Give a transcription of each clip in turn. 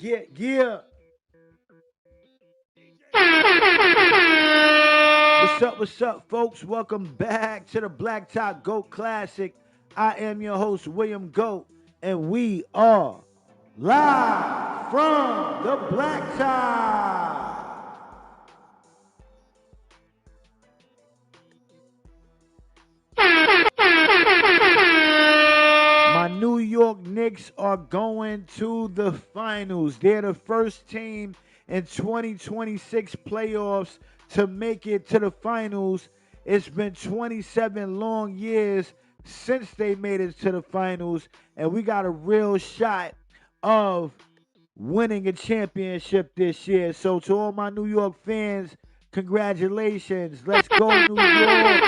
Yeah. What's up, folks? Welcome back to the Blacktop GOAT Classic. I am your host, William GOAT, and we are live from the Blacktop. My New York Knicks are going to the finals. They're the first team in 2026 playoffs to make it to the finals. It's been 27 long years since they made it to the finals, and we got a real shot of winning a championship this year. So to all my New York fans, congratulations. Let's go, New York. Let's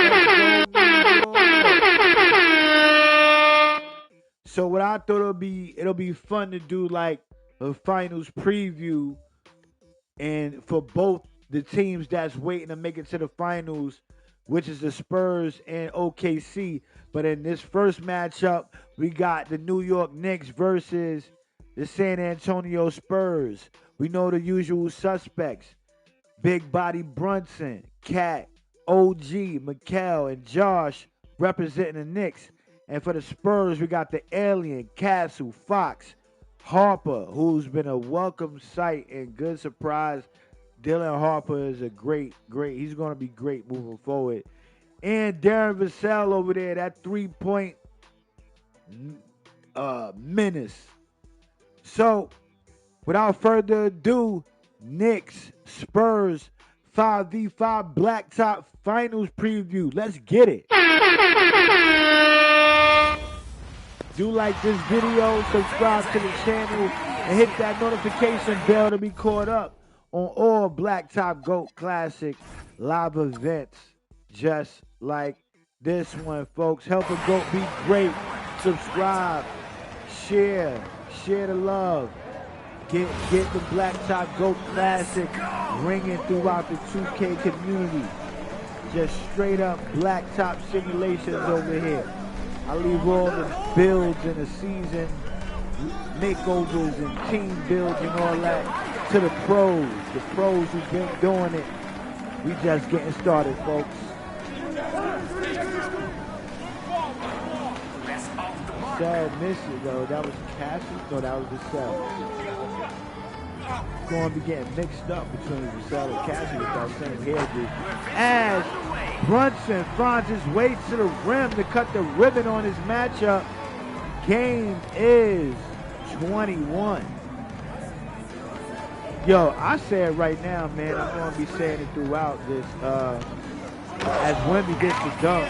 go, New York. So what I thought it'll be fun to do like a finals preview and for both the teams that's waiting to make it to the finals, which is the Spurs and OKC. But in this first matchup, we got the New York Knicks versus the San Antonio Spurs. We know the usual suspects. Big Body Brunson, Cat, OG, Mikal, and Josh representing the Knicks. And for the Spurs, we got the Alien, Castle, Fox, Harper, who's been a welcome sight and good surprise. Dylan Harper is a great, he's going to be great moving forward. And Darren Vassell over there, that 3-point menace. So, without further ado, Knicks, Spurs, 5v5 Blacktop Finals preview. Let's get it. Do like this video, subscribe to the channel, and hit that notification bell to be caught up on all Blacktop GOAT Classic live events just like this one, folks. Help a GOAT be great. Subscribe, share the love. Get the Blacktop GOAT Classic ringing throughout the 2K community. Just straight up Blacktop simulations over here. I leave all the builds and the season makeovers and team builds and all that to the pros. The pros who've been doing it. We just getting started, folks. Cell missed it though. That was Cassius? No, that was the Cell. Going to be getting mixed up between Vassell and Cassius with that same hairdo. As Brunson finds his way to the rim to cut the ribbon on his matchup. Game is 21. Yo, I say it right now, man. I'm going to be saying it throughout this. As Wemby gets the dunk,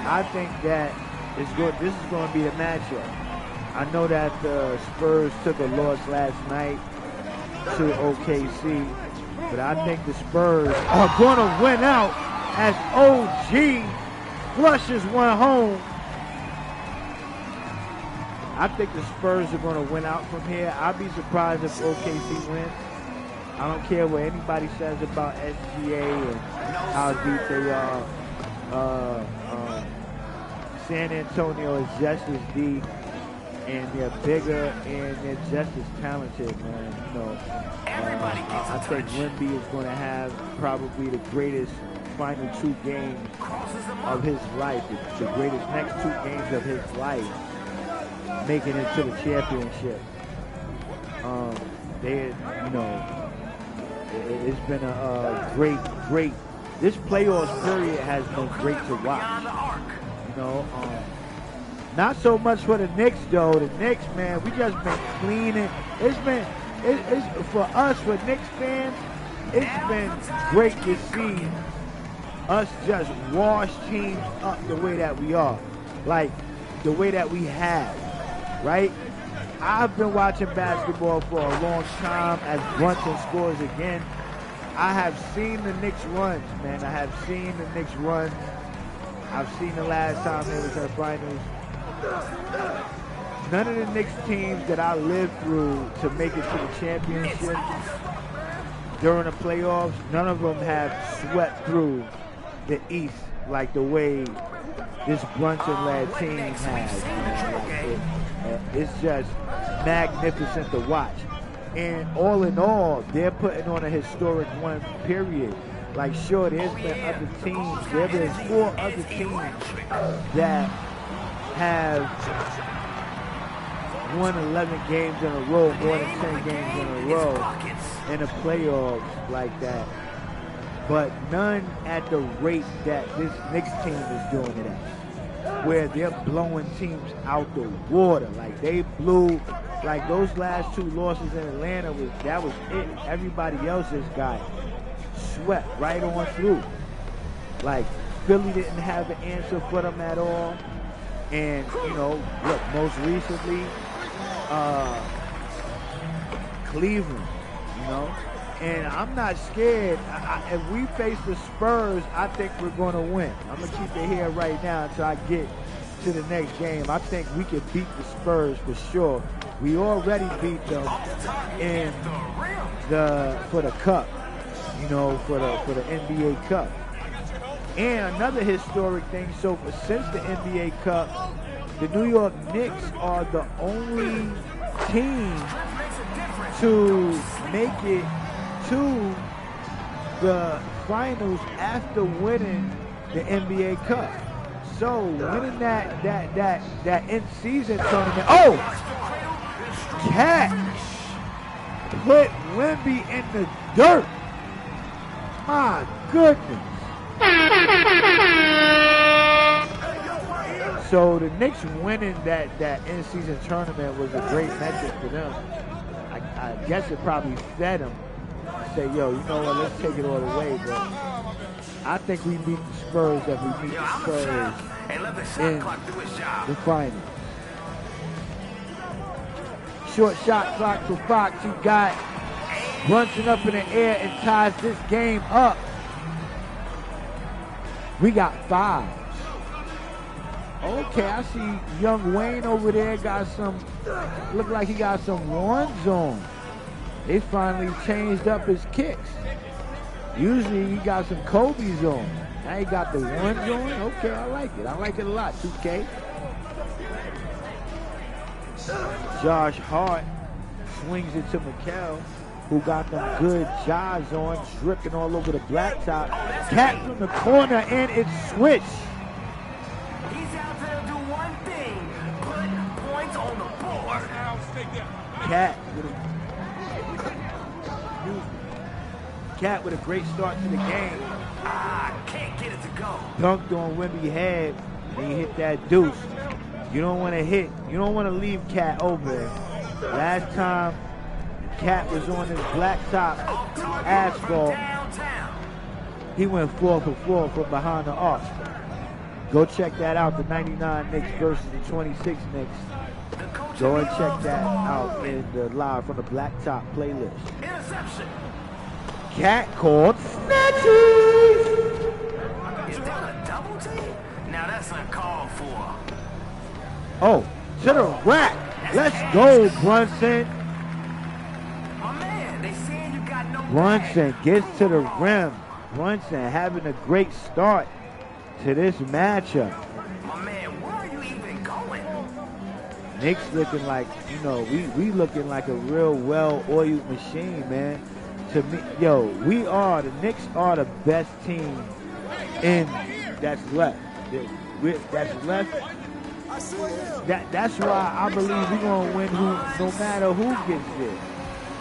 I think that this is going to be the matchup. I know that the Spurs took a loss last night to OKC, but I think the Spurs are going to win out as OG flushes one home. I think the Spurs are going to win out from here. I'd be surprised if OKC wins. I don't care what anybody says about SGA and how deep they are. San Antonio is just as deep, and they're bigger, and they're just as talented, man. You know, I think Wemby is going to have probably the greatest final 2 games of his life, the greatest next 2 games of his life, making it to the championship. It's been a great. This playoffs period has been great to watch. You know, not so much for the Knicks though. The Knicks, man, we just been cleaning. It's for us, for Knicks fans, it's been great to see us just wash teams up the way that we are, like the way that we have, right? I've been watching basketball for a long time as Brunson scores again. I have seen the Knicks runs, man. I have seen the Knicks run. I've seen the last time they was in the finals. None of the Knicks teams that I lived through to make it to the championship during the playoffs, none of them have swept through the East like the way this Brunson-led team has. It's just magnificent to watch. And all in all, they're putting on a historic one period. Like, sure, there's been other teams. There have been 4 other teams that have won 11 games in a row, more than 10 games in a row in the playoffs like that. But none at the rate that this Knicks team is doing it at, where they're blowing teams out the water. Like, they blew, like, those last 2 losses in Atlanta, that was it. Everybody else just got swept right on through. Like, Philly didn't have an answer for them at all. And, you know, look, most recently, Cleveland, you know. And I'm not scared. If we face the Spurs, I think we're going to win. I'm going to keep it here right now until I get to the next game. I think we can beat the Spurs for sure. We already beat them for the Cup, you know, for the NBA Cup. And another historic thing, so since the NBA Cup, the New York Knicks are the only team to make it to the finals after winning the NBA Cup. So winning that in-season tournament. Oh! Cat put Wemby in the dirt. My goodness. So the Knicks winning that in-season tournament was a great metric for them. I guess it probably fed them. Say, yo, you know what, let's take it all the way, but I think we beat the Spurs if we beat the Spurs in the finals. Short shot clock for Fox. You got Brunson up in the air and ties this game up. We got 5. Okay, I see young Wayne over there got some, look like he got some ones on. They finally changed up his kicks. Usually he got some Kobe's on. Now he got the ones on. Okay, I like it. I like it a lot, 2K. Josh Hart swings it to Mikal, who got them good jobs on, dripping all over the blacktop. Cat from the corner, and it's switched. He's out there to do one thing, put points on the board. Cat with a great start to the game. Can't get it to go. Dunked on Wemby head, and he hit that deuce. You don't want to leave Cat over. Last time Cat was on his blacktop asphalt, he went 4 for 4 from behind the arc. Go check that out, the 99 Knicks versus the 26 Knicks. Go and check that out in the live from the blacktop playlist. Interception. Cat called snatches. Is that a double team? Now that's uncalled for. Oh, to the rack. Let's go, Brunson. My man, they saying you got no Brunson bag. gets to the rim. Brunson having a great start to this matchup. My man, where are you even going? Knicks looking like, you know, we looking like a real well-oiled machine, man. To me, yo, the Knicks are the best team that's left. That's left. That's why I believe we're going to win no matter who gets there.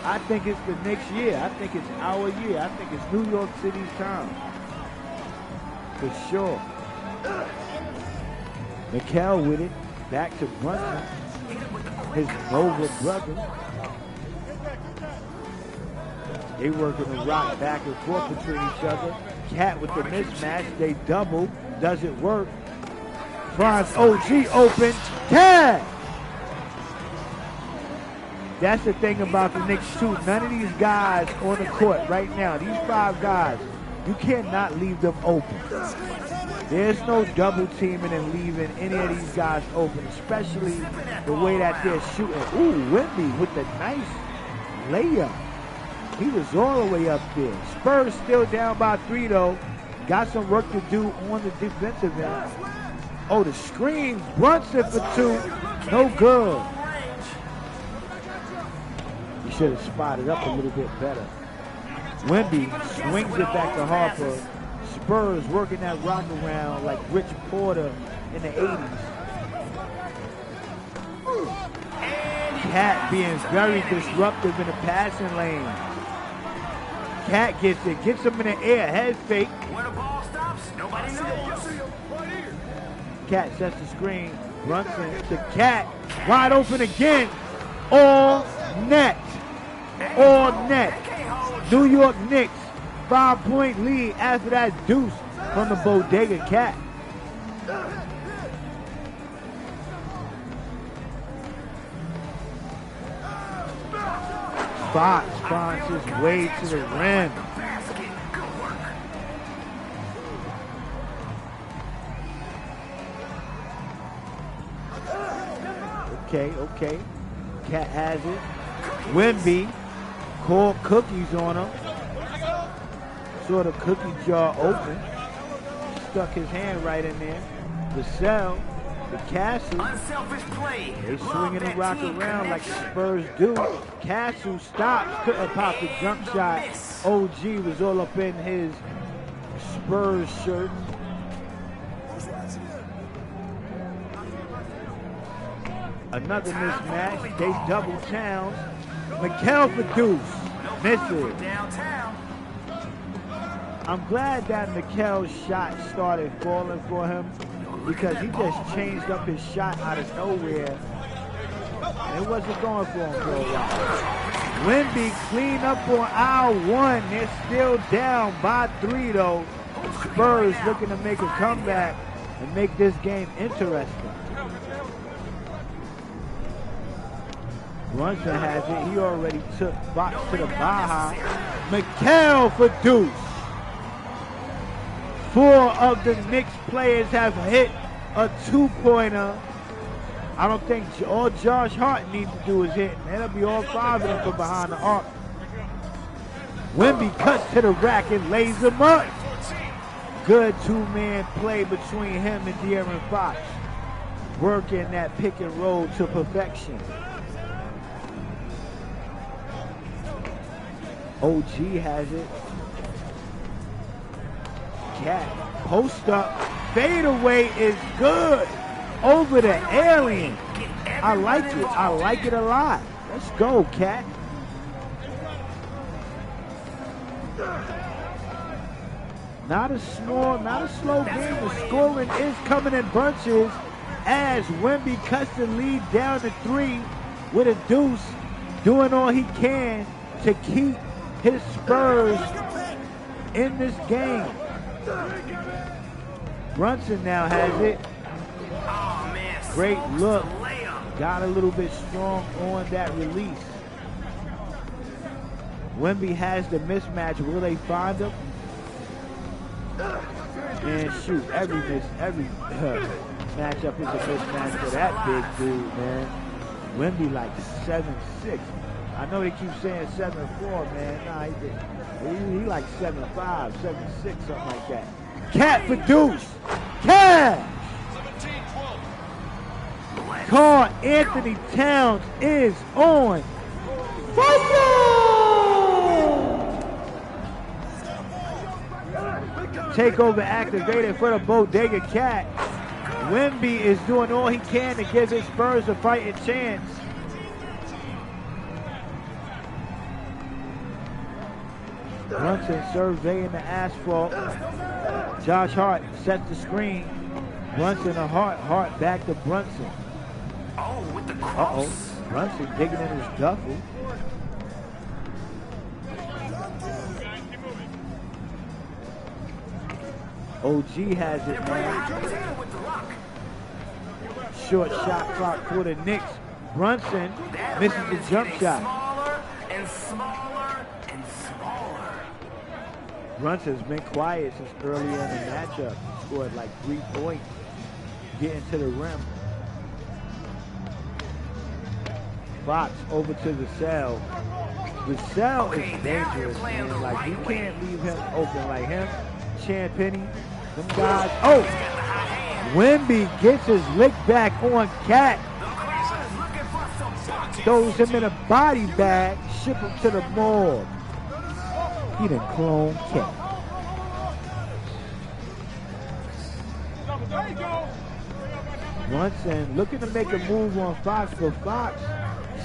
I think it's the Knicks year. I think it's our year. I think it's New York City's time. For sure. Mikal with it. Back to Brunson. His Nova brother. They working the rock back and forth between each other. Cat with the mismatch. They double. Doesn't work. Franz OG open. Cat! That's the thing about the Knicks too. None of these guys on the court right now, these 5 guys, you cannot leave them open. There's no double teaming and leaving any of these guys open, especially the way that they're shooting. Ooh, Wemby with the nice layup. He was all the way up there. Spurs still down by 3 though. Got some work to do on the defensive end. Oh, the screen. Brunson for 2. No good. He should should have spotted up a little bit better. Wemby swings it back to Harper. Spurs working that rock around like Rich Porter in the 80s. Cat being very disruptive in the passing lane. Cat gets it, gets him in the air, head fake. Where the ball stops, nobody knows. Cat sets the screen. Brunson to Cat, wide open again. All net. All net. New York Knicks, 5-point lead after that deuce from the Bodega Cat. Fox finds his way to the rim. Okay. Cat has it. Wemby called cookies on him. Saw the cookie jar open. Stuck his hand right in there. The cell, the Castle. Unselfish play. They swinging and rock around like the Spurs do. Castle stops, couldn't pop the jump shot. OG was all up in his Spurs shirt. Another mismatch. They double Towns. Mikal for deuce. Misses. I'm glad that Mikal's shot started falling for him because he just changed up his shot out of nowhere. And it wasn't going for him for a while. Wemby clean up on aisle 1. They're still down by 3 though. Spurs looking to make a comeback and make this game interesting. Brunson has it. He already took Fox to the Baja. Mikal for deuce. 4 of the Knicks players have hit a 2-pointer. I don't think all Josh Hart needs to do is hit. That'll be all 5 of them from behind the arc. Wemby cuts to the rack and lays him up. Good 2-man play between him and De'Aaron Fox. Working that pick and roll to perfection. OG has it. Cat, post up, fade away is good. Over the alien. I like it. I like it a lot. Let's go, Cat. Not a slow game. The scoring is coming in bunches as Wemby cuts the lead down to 3 with a deuce, doing all he can to keep his Spurs in this game. Brunson now has it. Great look. Got a little bit strong on that release. Wemby has the mismatch. Will they find him? And shoot, every matchup is a mismatch for that big dude, man. Wemby like 7'6". I know they keep saying 7'4", man. Nah, he like 7'5", 7'6", something like that. Cat for deuce. Cash. Karl Anthony Towns is on fire. Takeover activated for the Bodega Cat. Wemby is doing all he can to give his Spurs a fighting chance. Brunson surveying the asphalt. Josh Hart sets the screen. Brunson to Hart. Hart back to Brunson. Oh, with the cross. Brunson digging in his duffel. OG has it, man. Short shot clock for the Knicks. Brunson misses the jump shot. Smaller and smaller and smaller. Brunson's been quiet since earlier in the matchup. He scored like 3 points, getting to the rim. Fox over to the cell. The cell is dangerous, man. Like, you can't leave him open like him. Champagny, them guys. Oh! Wemby gets his lick back on Cat. Throws him in a body bag. ship him to the morgue. He done clone Cat. Brunson looking to make a move on Fox, but Fox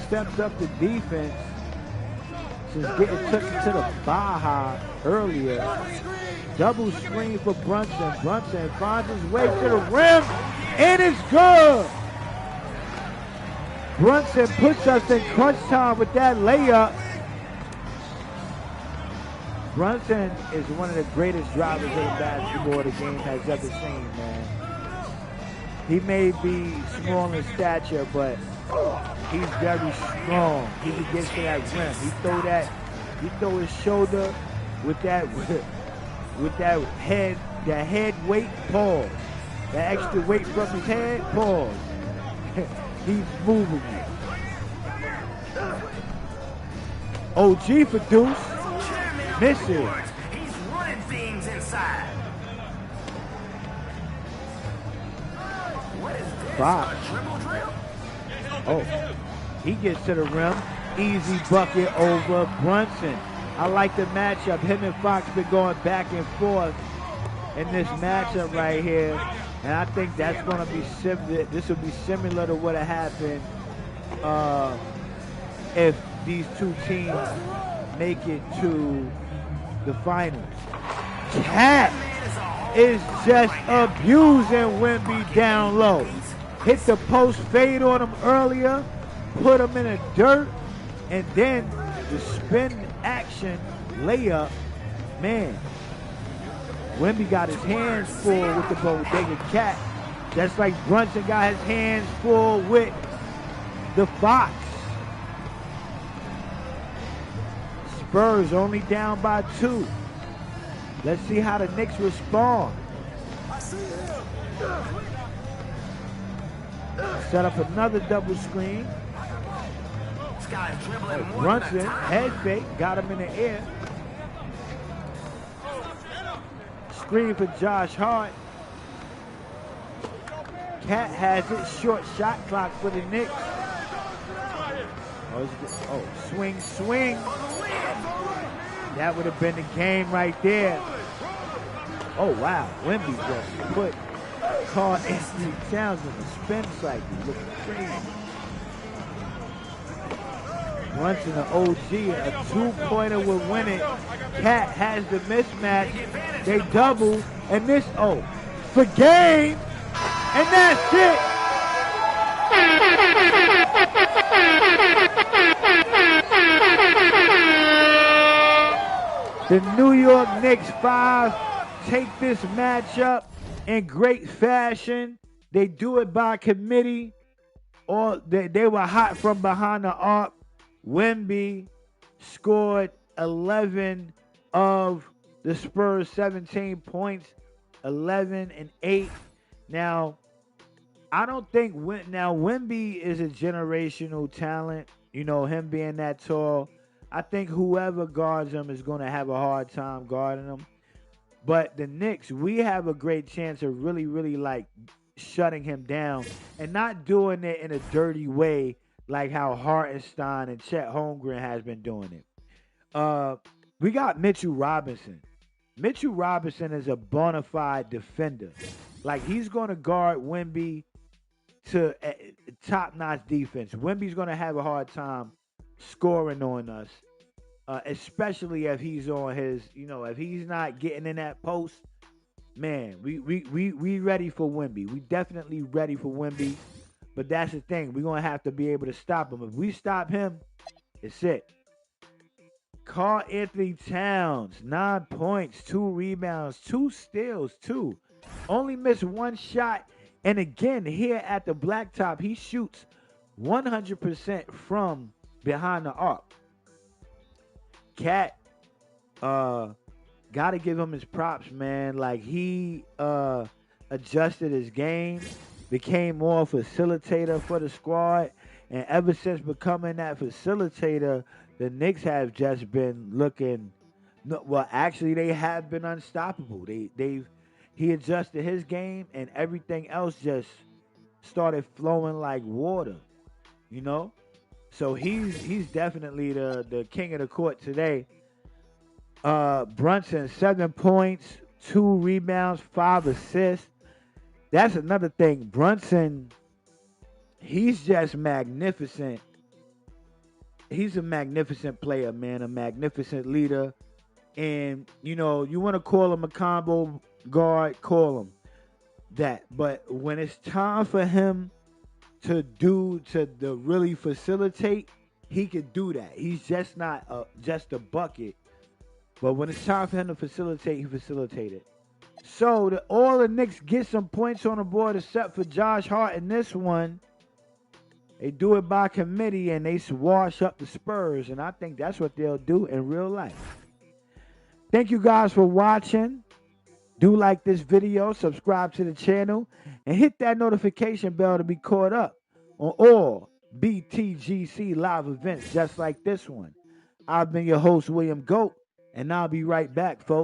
stepped up the defense since getting took to the Baja earlier. Double screen for Brunson. Brunson finds his way to the rim, and it's good. Brunson puts us in crunch time with that layup. Brunson is one of the greatest drivers of the basketball the game has ever seen, man. He may be small in stature, but he's very strong. He can get to that rim. He throw his shoulder with that head weight, pause. That extra weight from his head, pause. He's moving it. OG for Deuce. Misses. He's running things inside. What is this? Fox. A dribble drill? Oh, he gets to the rim. Easy bucket over Brunson. I like the matchup. Him and Fox been going back and forth in this matchup right here. And I think that's going to be similar. This will be similar to what happened if these two teams make it to the finals. Cat is just abusing Wemby down low. Hit the post fade on him earlier, put him in the dirt, and then the spin action layup. Man, Wemby got his hands full with the bodega Cat, just like Brunson got his hands full with the Fox. Spurs only down by 2. Let's see how the Knicks respond. Set up another double screen. Brunson, head fake, got him in the air. Screen for Josh Hart. Cat has it, short shot clock for the Knicks. Oh, swing. That would have been the game right there. Oh, wow. Wemby just put Carl Anthony Towns in the spin cycle. Looking crazy. Brunson, an OG, a two-pointer will win it. Cat has the mismatch. They double, and this, for game. And that's it. The New York Knicks 5 take this matchup in great fashion. They do it by committee, or they were hot from behind the arc. Wemby scored 11 of the Spurs' 17 points, 11 and 8. Now, I don't think Wemby is a generational talent. You know, him being that tall. I think whoever guards him is going to have a hard time guarding him. But the Knicks, we have a great chance of really, really like shutting him down and not doing it in a dirty way like how Hartenstein and Chet Holmgren has been doing it. We got Mitchell Robinson. Mitchell Robinson is a bona fide defender. Like, he's going to guard Wemby to top-notch defense. Wemby's going to have a hard time scoring on us, especially if he's on his, if he's not getting in that post. Man, we ready for Wemby. We definitely ready for Wemby. But that's the thing. We're going to have to be able to stop him. If we stop him, it's it. Carl Anthony Towns, 9 points, 2 rebounds, 2 steals, 2. Only missed 1 shot. And again, here at the Blacktop, he shoots 100% from behind the arc. Cat, gotta give him his props, man. Like, he adjusted his game, became more facilitator for the squad, and ever since becoming that facilitator, the Knicks have just been looking. Well, actually, they have been unstoppable. He adjusted his game, and everything else just started flowing like water. So he's definitely the king of the court today. Brunson, 7 points, 2 rebounds, 5 assists. That's another thing. Brunson, he's just magnificent. He's a magnificent player, man, a magnificent leader. And you want to call him a combo guard, call him that. But when it's time for him to really facilitate, he could do that. He's just not just a bucket. But when it's time for him to facilitate, he facilitated. So all the Knicks get some points on the board except for Josh Hart in this one. They do it by committee and they wash up the Spurs. And I think that's what they'll do in real life. Thank you guys for watching. Do like this video, subscribe to the channel, and hit that notification bell to be caught up on all BTGC live events just like this one. I've been your host, William Goat, and I'll be right back, folks.